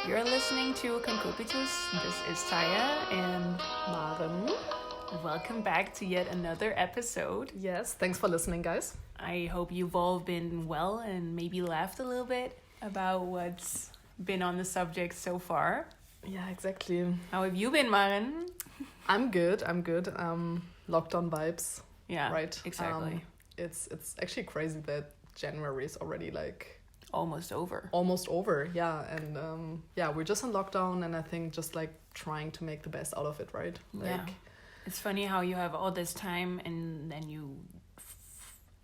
You're listening to Concupitus. This is Taya, and Maren. welcome back to yet another episode. Yes, thanks for listening, guys. I hope you've all been well and maybe laughed a little bit about what's been on the subject so far. Yeah, exactly. How have you been, Maren? I'm good. Lockdown vibes, Yeah, right? exactly. It's actually crazy that January is already Almost over. almost over. Yeah, and we're just in lockdown, and I think just trying to make the best out of it, right? Yeah. It's funny how you have all this time and then you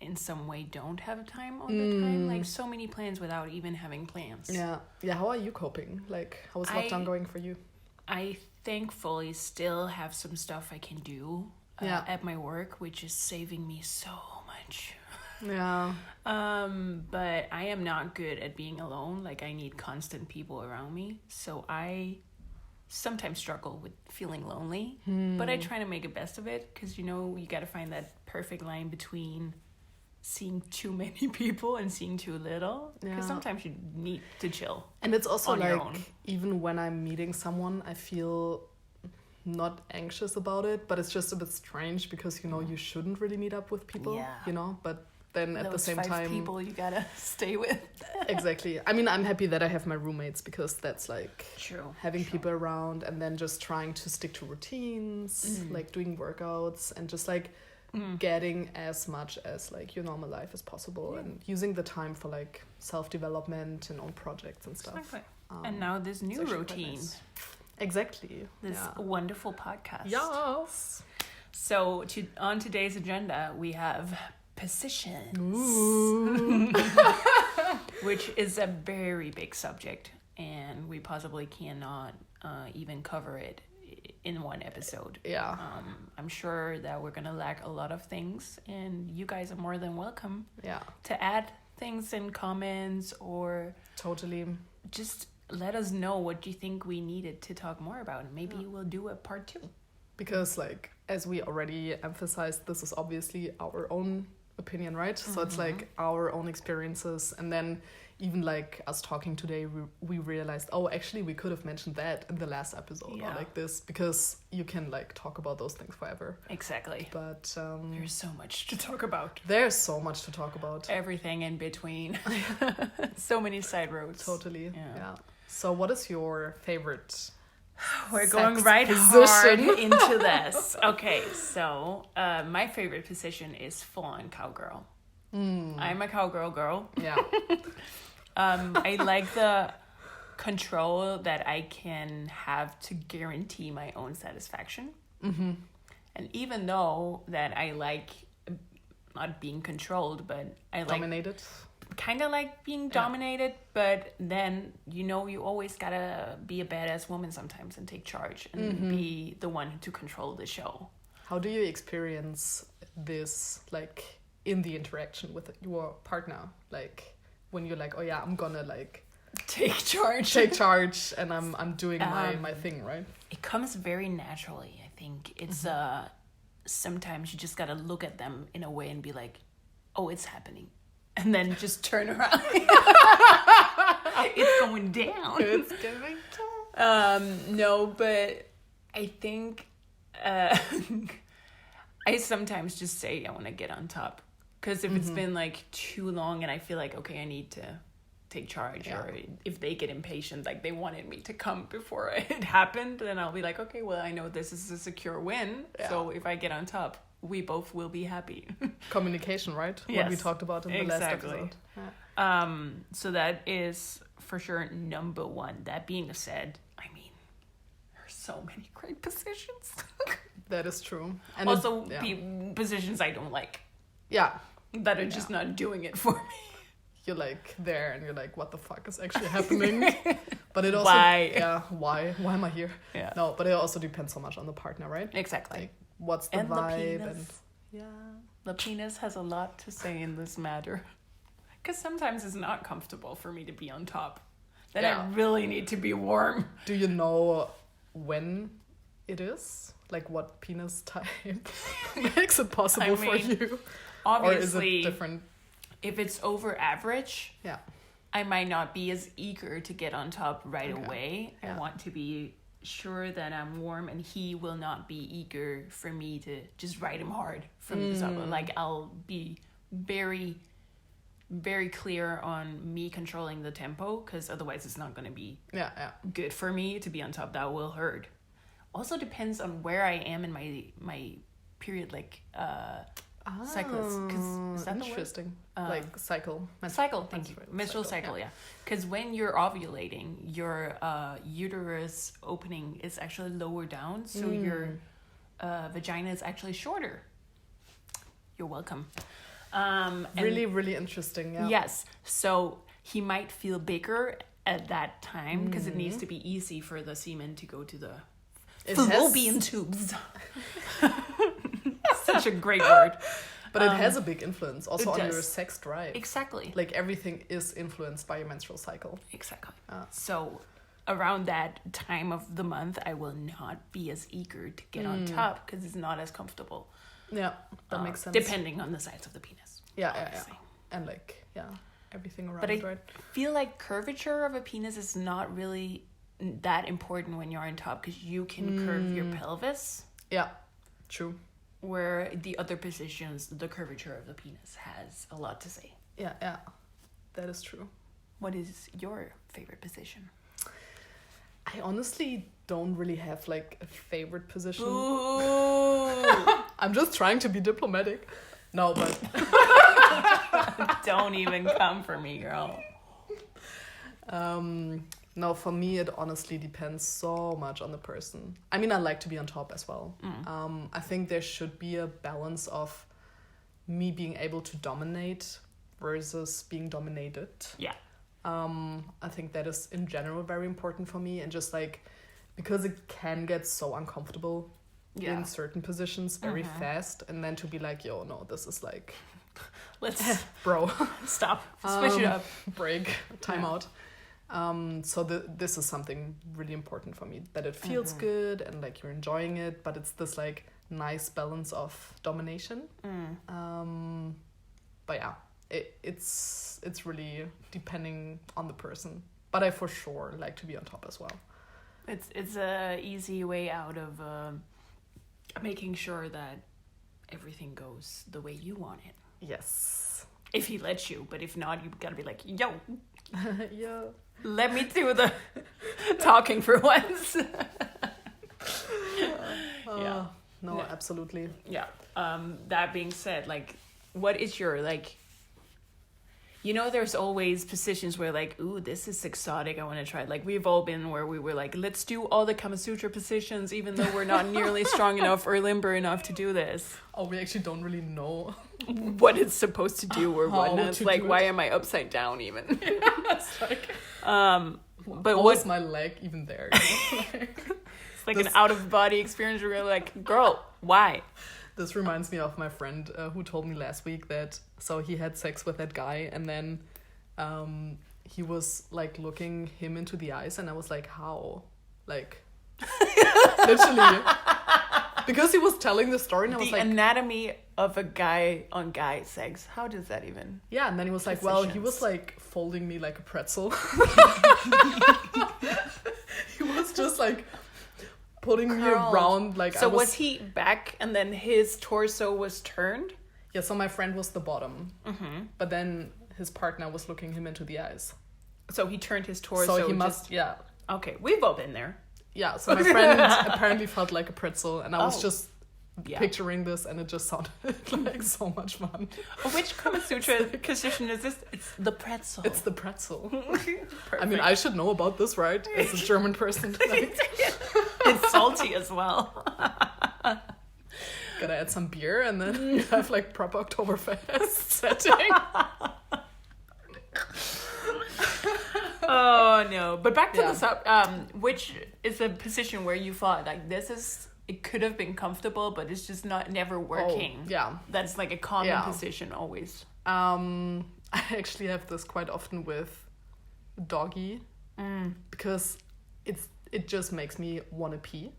in some way don't have time all the time. Like so many plans without even having plans. Yeah. How are you coping? How was lockdown going for you? I thankfully still have some stuff I can do at my work, which is saving me so much. Yeah. But I am not good at being alone. I need constant people around me. So I sometimes struggle with feeling lonely. But I try to make the best of it because, you got to find that perfect line between seeing too many people and seeing too little. Because sometimes you need to chill. And it's also on your own. even when I'm meeting someone, I feel not anxious about it, but it's just a bit strange because, you shouldn't really meet up with people, but then at the same Those 5 time, people you gotta stay with. exactly. I mean, I'm happy that I have my roommates because that's True. having people around and then just trying to stick to routines, doing workouts and just getting as much as your normal life as possible and using the time for self-development and own projects and stuff. Exactly. And now this new it's actually quite routine. nice. Exactly. This wonderful podcast. Yes. So on today's agenda, we have positions, which is a very big subject, and we possibly cannot even cover it in one episode. Yeah. I'm sure that we're gonna lack a lot of things, and you guys are more than welcome Yeah. to add things in comments or Totally. just let us know what you think we needed to talk more about, and maybe we'll do a part 2. Because as we already emphasized, this is obviously our own opinion, right? So it's our own experiences, and then even us talking today, we realized, oh, actually we could have mentioned that in the last episode or this, because you can talk about those things forever. Exactly. But There's so much to talk about. there's so much to talk about. Everything in between. So many side roads. Totally. Yeah. Yeah. So what is your favorite We're sex going right position? hard into this. Okay, so my favorite position is full-on cowgirl. I'm a cowgirl girl. Yeah. I like the control that I can have to guarantee my own satisfaction. Mm-hmm. And even though that I like not being controlled, but I like Dominated. kind of like being dominated, but then you always gotta be a badass woman sometimes and take charge and be the one to control the show. How do you experience this in the interaction with your partner? When you're oh yeah, I'm gonna Take charge. take charge and I'm doing my thing, right? It comes very naturally. I think it's sometimes you just gotta look at them in a way and be like, oh, it's happening, and then just turn around. It's going down. It's going down. No, but I think I sometimes just say I want to get on top, because if it's been too long and I feel okay, I need to take charge, or if they get impatient, they wanted me to come before it happened, then I'll be okay, well, I know this is a secure win, so if I get on top, we both will be happy. Communication, right? Yes, what we talked about in the last episode. So that is for sure number 1. That being said, I mean, there's so many great positions. That is true. And also positions I don't like, that are just not doing it for me. You're there and you're what the fuck is actually happening? But it also why am I here? Yeah. No, but it also depends so much on the partner, right? Exactly. What's the And the vibe penis. The penis has a lot to say in this matter, because sometimes it's not comfortable for me to be on top. Then I really need to be warm. Do you know when it is? What penis type makes it possible for you? Obviously, or is it different? If it's over average, I might not be as eager to get on top right away. Yeah. I want to be sure that I'm warm, and he will not be eager for me to just ride him hard from the top. Like, I'll be very, very clear on me controlling the tempo, because otherwise it's not going to be Yeah. good for me to be on top. That will hurt. Also depends on where I am in my period, like cycles. 'Cause is that the word? Interesting. Like cycle. Cycle, thank you. Menstrual cycle, yeah. Because when you're ovulating, your uterus opening is actually lower down, so your vagina is actually shorter. You're welcome. And Really, really interesting. Yeah. yes, so he might feel bigger at that time because it needs to be easy for the semen to go to the fallopian tubes. Such a great word. But it has a big influence also it on does. your sex drive. Exactly. Like everything is influenced by your menstrual cycle. Exactly. So around that time of the month, I will not be as eager to get on top because it's not as comfortable. Yeah, that makes sense. Depending on the size of the penis. Yeah. obviously. And like, everything around But it, I right? feel like curvature of a penis is not really that important when you're on top because you can curve your pelvis, Yeah, true. where the other positions, the curvature of the penis has a lot to say. Yeah. That is true. What is your favorite position? I honestly don't really have like a favorite position. Ooh. I'm just trying to be diplomatic. No, but Don't even come for me, girl. no, for me it honestly depends so much on the person. I mean, I like to be on top as well. I think there should be a balance of me being able to dominate versus being dominated. Yeah. I think that is in general very important for me, and just like because it can get so uncomfortable Yeah. in certain positions very fast, and then to be like, yo, no, this is like, Let's bro, stop. Switch it up. break, time out. So this is something really important for me, that it feels good and like you're enjoying it, but it's this like nice balance of domination. But yeah, it's really depending on the person, but I for sure like to be on top as well. It's a easy way out of making sure that everything goes the way you want it. Yes. If he lets you, but if not, you gotta be like, yo, Yeah. let me do the talking for once. Yeah. No, No. absolutely. Yeah. That being said, like, what is your, like, you know, there's always positions where, like, ooh, this is exotic, I want to try it. Like, we've all been where we were like, let's do all the Kama Sutra positions, even though we're not nearly strong enough or limber enough to do this. Oh, we actually don't really know. What it's supposed to do or How whatnot. It's to like, do why it. am I upside down even? It's like, But how what is my leg even there? it's like an out of body experience where you're like, girl, why? This reminds me of my friend who told me last week that, so he had sex with that guy, and then he was like looking him into the eyes, and I was like, how? Like, literally. Because he was telling the story, and I was The like, anatomy of a guy on guy sex. How does that even? yeah, and then he was like, well, he Positions. was like folding me like a pretzel. He was just like putting me Curled. around like So I was, was he back and then his torso was turned? yeah, so my friend was the bottom, but then his partner was looking him into the eyes. So he turned his torso. So he must, yeah. Okay, we've all been there. Yeah, so my friend apparently felt like a pretzel, and I was Oh. just Yeah. picturing this, and it just sounded like so much fun. Which Kama Sutra position is this? It's the pretzel. It's the pretzel. Perfect. I mean, I should know about this, right? As a German person. Like, It's salty as well. gotta add some beer, and then you have like proper Oktoberfest setting. Oh no! But back to Yeah. the sub. Which is a position where you thought like this is it could have been comfortable, but it's just not never working. Oh, yeah. That's like a common Yeah. position always. I actually have this quite often with doggy, because it just makes me want to pee.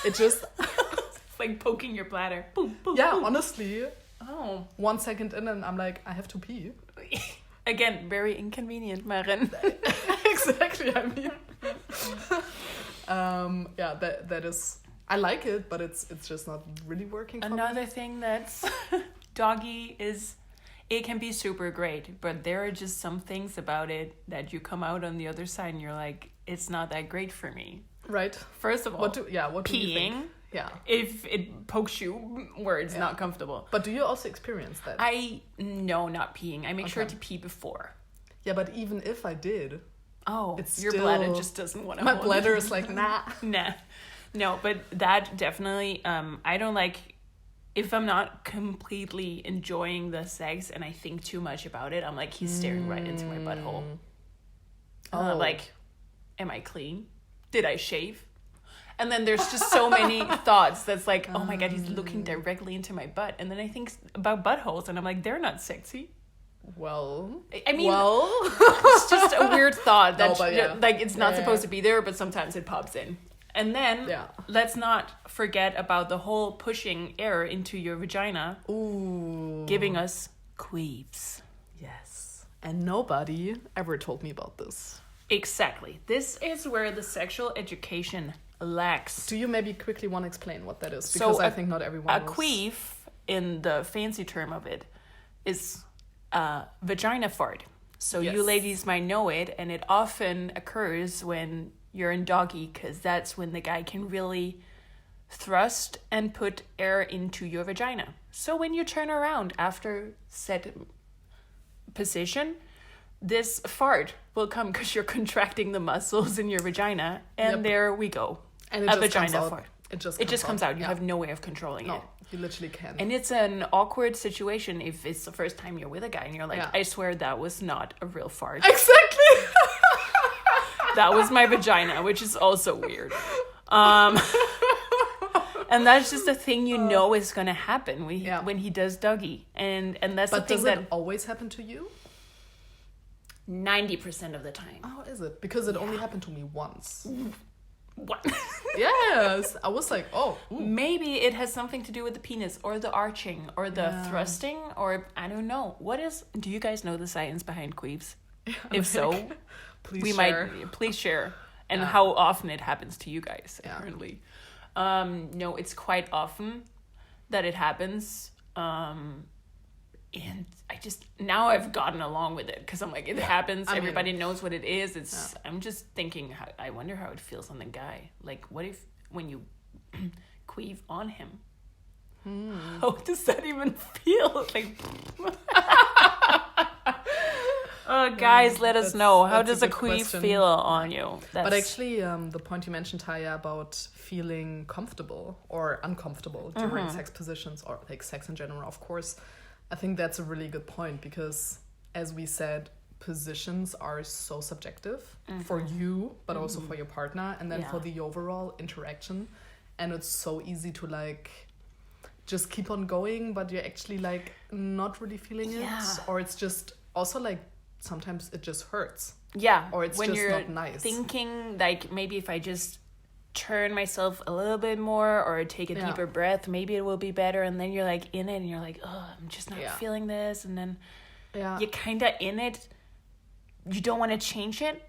It just, It's like poking your bladder. Boom, boom. yeah, boom. honestly, Oh. 1 second in and I'm like, I have to pee. Again, very inconvenient, Maren. Exactly, I mean. Yeah, that is... I like it, but it's just not really working for me. Another thing that's doggy is it can be super great, but there are just some things about it that you come out on the other side and you're like, it's not that great for me. Right. First of all, what do you peeing, think? Yeah. if it pokes you where it's not comfortable. But do you also experience that? No, not peeing. I make sure Okay. to pee before. Yeah, but even if I did, Oh, it's your still... bladder just doesn't want to. My bladder is like, nah. Nah. No, but that definitely, I don't like, if I'm not completely enjoying the sex and I think too much about it, I'm like, he's staring right into my butthole. And I'm like, am I clean? Did I shave? And then there's just so many thoughts that's like, oh my God, he's looking directly into my butt. And then I think about buttholes and I'm like, they're not sexy. Well, I mean, it's just a weird thought that like it's not supposed to be there, but sometimes it pops in. And then let's not forget about the whole pushing air into your vagina, giving us queefs. Yes. And nobody ever told me about this. Exactly. This is where the sexual education lacks. Do you maybe quickly want to explain what that is? Because I think not everyone knows. A queef, in the fancy term of it, is a vagina fart. So you ladies might know it, and it often occurs when you're in doggy, because that's when the guy can really thrust and put air into your vagina. So when you turn around after said position, this fart will come because you're contracting the muscles in your vagina, and there we go. And it a vagina fart. It just comes out. You have no way of controlling it. You literally can't. And it's an awkward situation if it's the first time you're with a guy and you're like, I swear that was not a real fart. Exactly. That was my vagina, which is also weird. And that's just a thing you know is going to happen when he does doggy. And that's the thing does that... it always happen to you? 90% of the time. Oh, is it? Because it only happened to me once. What? Yes. I was like, oh. Ooh. Maybe it has something to do with the penis or the arching or the thrusting or I don't know. Do you guys know the science behind queefs? If so, please share. Please share. And how often it happens to you guys, apparently. No, it's quite often that it happens. And now I've gotten along with it because I'm like, it happens. Everybody knows what it is. I'm just thinking, I wonder how it feels on the guy. Like, what if when you queef on him? How does that even feel? Like, guys, let us know. How does a queef feel on you? But actually, the point you mentioned, Taya, about feeling comfortable or uncomfortable during sex positions or like sex in general, of course, I think that's a really good point because, as we said, positions are so subjective for you, but also for your partner, and then for the overall interaction. And it's so easy to like just keep on going, but you're actually like not really feeling it, or it's just also like sometimes it just hurts. Yeah, or it's when just you're not nice. Thinking like maybe if I just turn myself a little bit more or take a deeper breath, maybe it will be better, and then you're like in it and you're like, oh, I'm just not feeling this, and then you're kind of in it, you don't want to change it,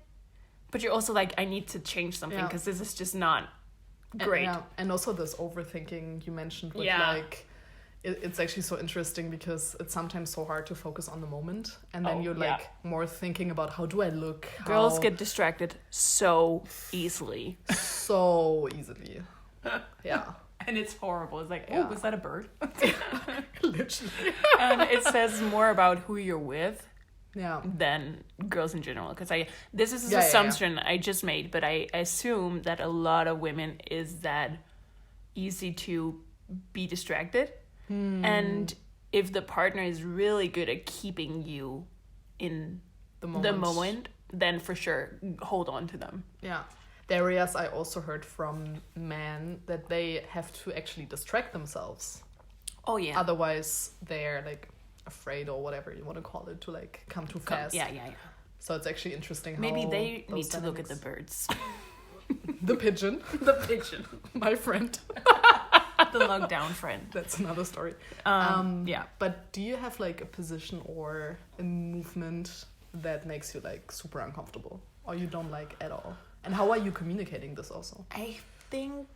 but you're also like, I need to change something because this is just not great. And also this overthinking you mentioned with like it's actually so interesting because it's sometimes so hard to focus on the moment, and then you're like more thinking about how do I look. Girls get distracted so easily. And it's horrible. It's like, oh, was that a bird? Literally. And it says more about who you're with than girls in general, because this is an assumption I just made, but I assume that a lot of women is that easy to be distracted. And if the partner is really good at keeping you in the moment, then for sure hold on to them. There is, I also heard from men that they have to actually distract themselves. Oh yeah. Otherwise they're like afraid or whatever you want to call it to like come too fast. Yeah. So it's actually interesting how maybe they need to look at the birds. The pigeon. The pigeon. My friend. The lockdown friend. That's another story. Yeah. But do you have like a position or a movement that makes you like super uncomfortable or you don't like at all? And how are you communicating this also? I think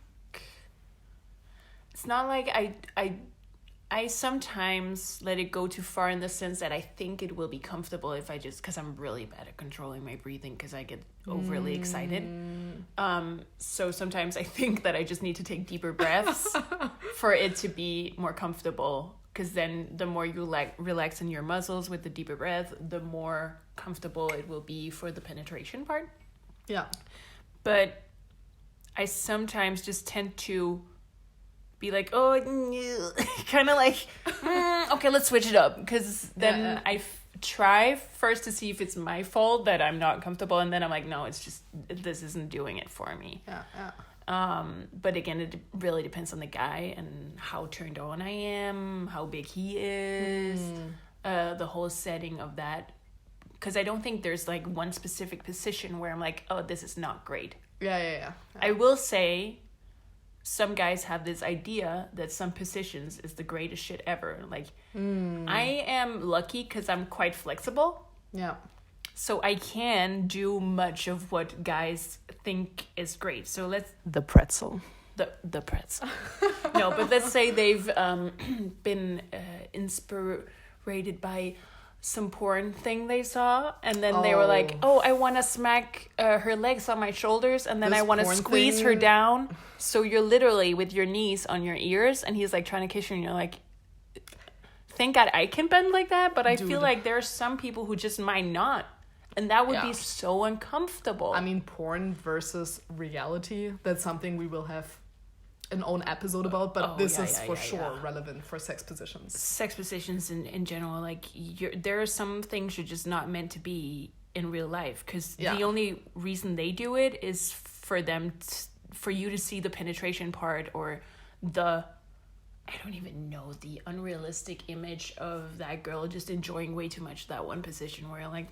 it's not like I sometimes let it go too far in the sense that I think it will be comfortable if I just, because I'm really bad at controlling my breathing because I get overly excited. So sometimes I think that I just need to take deeper breaths for it to be more comfortable, because then the more you relax in your muscles with the deeper breath, the more comfortable it will be for the penetration part. Yeah. But I sometimes just tend to be like, oh, kind of like, okay, let's switch it up. Because then I try first to see if it's my fault that I'm not comfortable. And then I'm like, no, it's just, this isn't doing it for me. Yeah. But again, it really depends on the guy and how turned on I am, how big he is, the whole setting of that. Because I don't think there's like one specific position where I'm like, oh, this is not great. Yeah. I will say some guys have this idea that some positions is the greatest shit ever. Like, I am lucky because I'm quite flexible. Yeah. So I can do much of what guys think is great. So The pretzel. The pretzel. No, but let's say they've been inspired by some porn thing they saw, and then they were like, oh, I want to smack her legs on my shoulders, and then This I want to porn squeeze thing- her down. So you're literally with your knees on your ears, and he's like trying to kiss you, and you're like, thank God I can bend like that. But I feel like there are some people who just might not, and that would be so uncomfortable. I mean, porn versus reality, that's something we will have an own episode about, but this is for sure relevant for sex positions. Sex positions in general, like, there are some things you're just not meant to be in real life, because the only reason they do it is for for you to see the penetration part, or I don't even know, the unrealistic image of that girl just enjoying way too much that one position where you're like,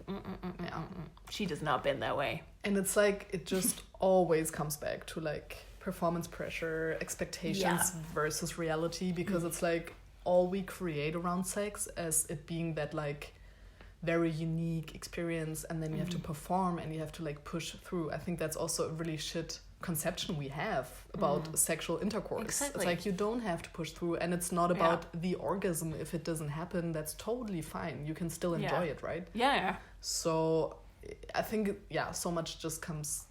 she does not bend that way. And it's like, it just always comes back to like performance pressure, expectations versus reality, because it's like all we create around sex as it being that like very unique experience, and then you have to perform and you have to like push through. I think that's also a really shit conception we have about sexual intercourse. Exactly. It's like you don't have to push through, and it's not about the orgasm. If it doesn't happen, that's totally fine. You can still enjoy it, right? Yeah. So I think so much just comes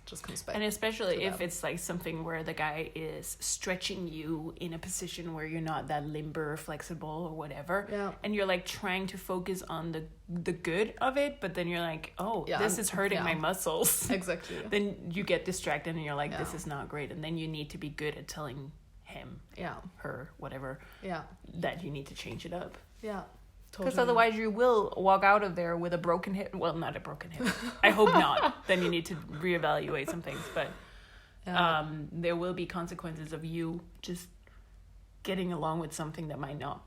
back. And especially if it's like something where the guy is stretching you in a position where you're not that limber or flexible or whatever, and you're like trying to focus on the good of it, but then you're like, oh, this is hurting my muscles. Exactly. Then you get distracted and you're like, this is not great, and then you need to be good at telling him, her, whatever, that you need to change it up. Yeah. Because otherwise you will walk out of there with a broken hip. Well, not a broken hip. I hope not. Then you need to reevaluate some things. But there will be consequences of you just getting along with something that might not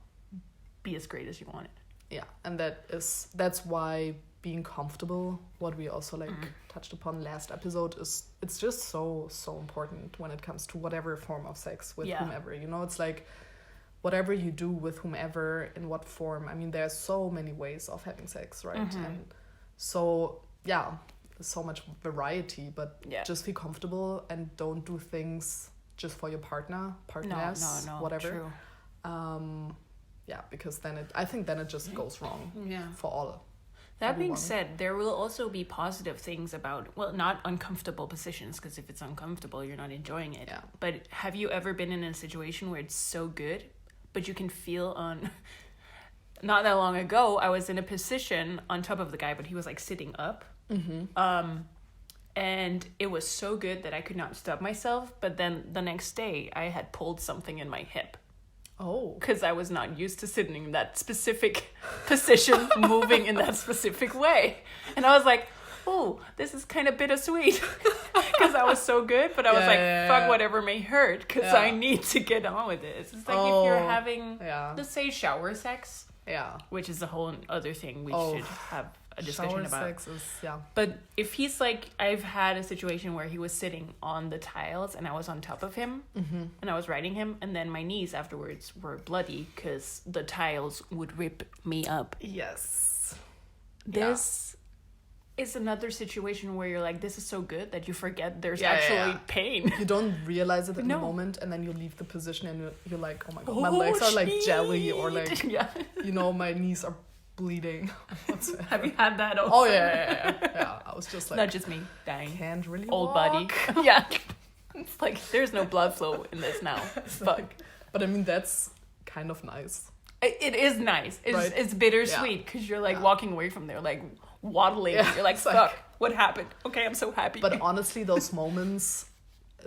be as great as you want it. Yeah, and that's why being comfortable, what we also like touched upon last episode, it's just so important when it comes to whatever form of sex with whomever. You know, it's like, whatever you do with whomever, in what form. I mean, there are so many ways of having sex, right? And so, there's so much variety, but just be comfortable and don't do things just for your partners, no, whatever. True. Because then it just goes wrong for all. That being said, there will also be positive things about, well, not uncomfortable positions, because if it's uncomfortable, you're not enjoying it. Yeah. But have you ever been in a situation where it's so good, but you can feel not that long ago, I was in a position on top of the guy, but he was like sitting up. And it was so good that I could not stop myself. But then the next day I had pulled something in my hip. Oh. Because I was not used to sitting in that specific position, moving in that specific way. And I was like, oh, this is kind of bittersweet. Because I was so good, but I was fuck whatever may hurt, because I need to get on with it. It's like if you're having, let's say, shower sex, which is a whole other thing we should have a discussion Shower about. sex is, yeah. But if he's like, I've had a situation where he was sitting on the tiles and I was on top of him and I was riding him, and then my knees afterwards were bloody because the tiles would rip me up. Yes. This is another situation where you're like, this is so good that you forget there's Yeah, actually pain. You don't realize it in the No. moment, and then you leave the position and you're like, oh my god, my legs are like jelly, or like, yeah. you know, my knees are bleeding. Whatsoever. Have you had that also? Oh yeah. I was just like, Not just me dying. can't really Old walk. body. Yeah. It's like, there's no blood flow in this now. Fuck. But I mean, that's kind of nice. It is nice. It's, Right. it's bittersweet because you're like Yeah. walking away from there, like waddling. Yeah, You're like, it's fuck, like- what happened? Okay, I'm so happy. But honestly, those moments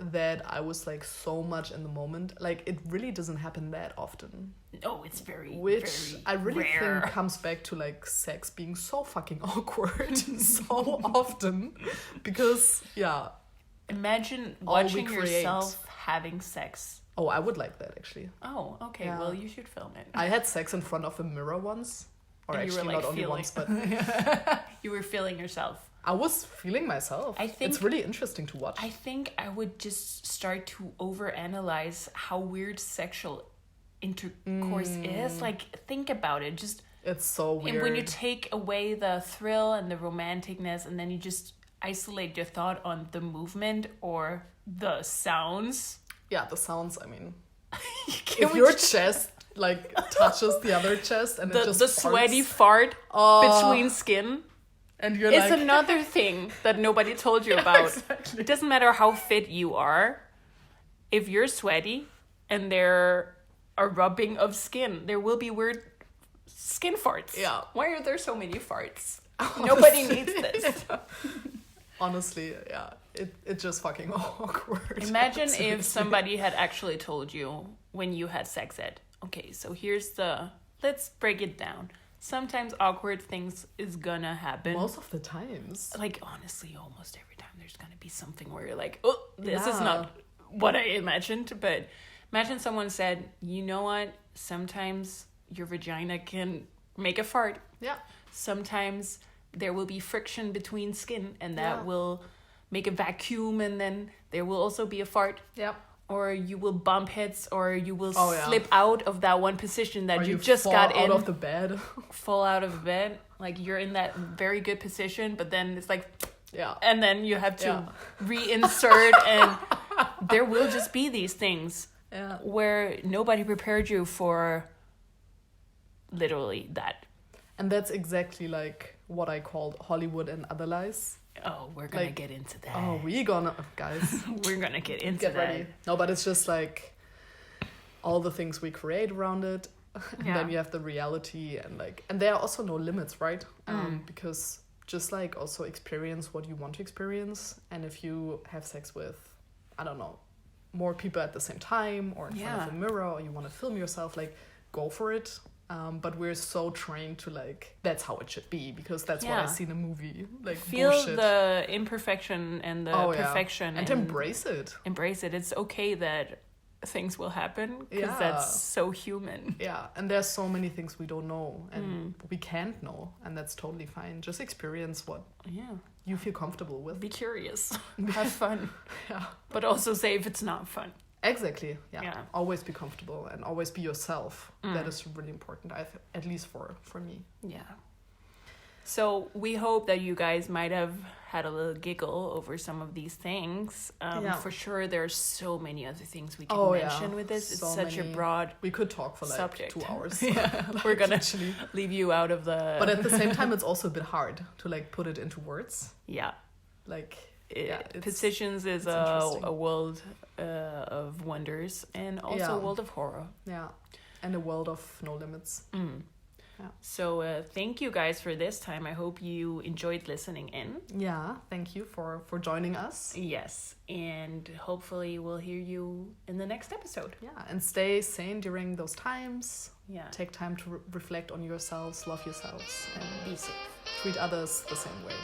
that I was like so much in the moment, like it really doesn't happen that often. no, it's very, Which very I really rare. think comes back to like sex being so fucking awkward so often. Because, yeah. Imagine All we watching create. yourself having sex. Oh, I would like that actually. Oh, okay. Yeah. Well, you should film it. I had sex in front of a mirror once. Or And you were, actually like, not only feeling- once, but You were feeling yourself. I was feeling myself. I think- it's really interesting to watch. I think I would just start to overanalyze how weird sexual intercourse is. Like, think about it. Just It's so weird. and when you take away the thrill and the romanticness, and then you just isolate your thought on the movement or the sounds. Yeah, the sounds, I mean. Can If we your just- chest like touches the other chest and it the just sweaty farts, fart Oh. between skin and you're is like another thing that nobody told you about. exactly. It doesn't matter how fit you are. If you're sweaty and there are rubbing of skin, there will be weird skin farts. Yeah. Why are there so many farts? Nobody needs this. Honestly, yeah. It's just fucking awkward. Imagine Absolutely. if somebody had actually told you when you had sex ed, okay, so let's break it down. Sometimes awkward things is gonna happen. most of the times. Like, honestly, almost every time there's gonna be something where you're like, oh, this is Yeah. not what I imagined. But imagine someone said, you know what? Sometimes your vagina can make a fart. Yeah. Sometimes there will be friction between skin, and that Yeah. will make a vacuum, and then there will also be a fart. Yeah. Or you will bump heads, or you will Oh, yeah. slip out of that one position that Or you you just fall got out in, of the bed. fall out of bed. Like, you're in that very good position, but then it's like, Yeah. and then you have to Yeah. reinsert, and there will just be these things Yeah. where nobody prepared you for literally that. And that's exactly like what I called Hollywood and other lies. Oh, we're gonna Like, get into that. Oh, we gonna guys We're gonna get into get that. ready. No, but it's just like all the things we create around it. And Yeah. then you have the reality and there are also no limits, right? Because just like also experience what you want to experience, and if you have sex with, I don't know, more people at the same time or in front of Yeah. a mirror, or you want to film yourself, like go for it. But we're so trained to like that's how it should be because that's what I Yeah. see in a movie. Like Feel bullshit. the imperfection and the Oh, yeah. perfection and embrace it. embrace it. It's okay that things will happen because Yeah. that's so human. Yeah, and there's so many things we don't know and Mm. we can't know, and that's totally fine. Just experience what Yeah. you feel comfortable with. Be curious. Have fun. Yeah, But also say if it's not fun. exactly. Yeah. Yeah. Always be comfortable and always be yourself. Mm. That is really important. At least for me. Yeah. So we hope that you guys might have had a little giggle over some of these things. Yeah. For sure, there's so many other things we can Oh, yeah. mention with this. It's So such a many. broad We could talk for like subject. 2 hours. Yeah, we're gonna Actually. leave you out of the. But at the same time, it's also a bit hard to like put it into words. yeah. Like yeah, it's- Positions is it's a interesting. world of wonders and also Yeah. a world of horror. yeah, and a world of no limits. Mm. Yeah. So thank you guys for this time. I hope you enjoyed listening in. Yeah, thank you for joining us. Yes, and hopefully we'll hear you in the next episode. Yeah, and stay sane during those times. Yeah. Take time to reflect on yourselves, love yourselves, and Be safe. treat others the same way.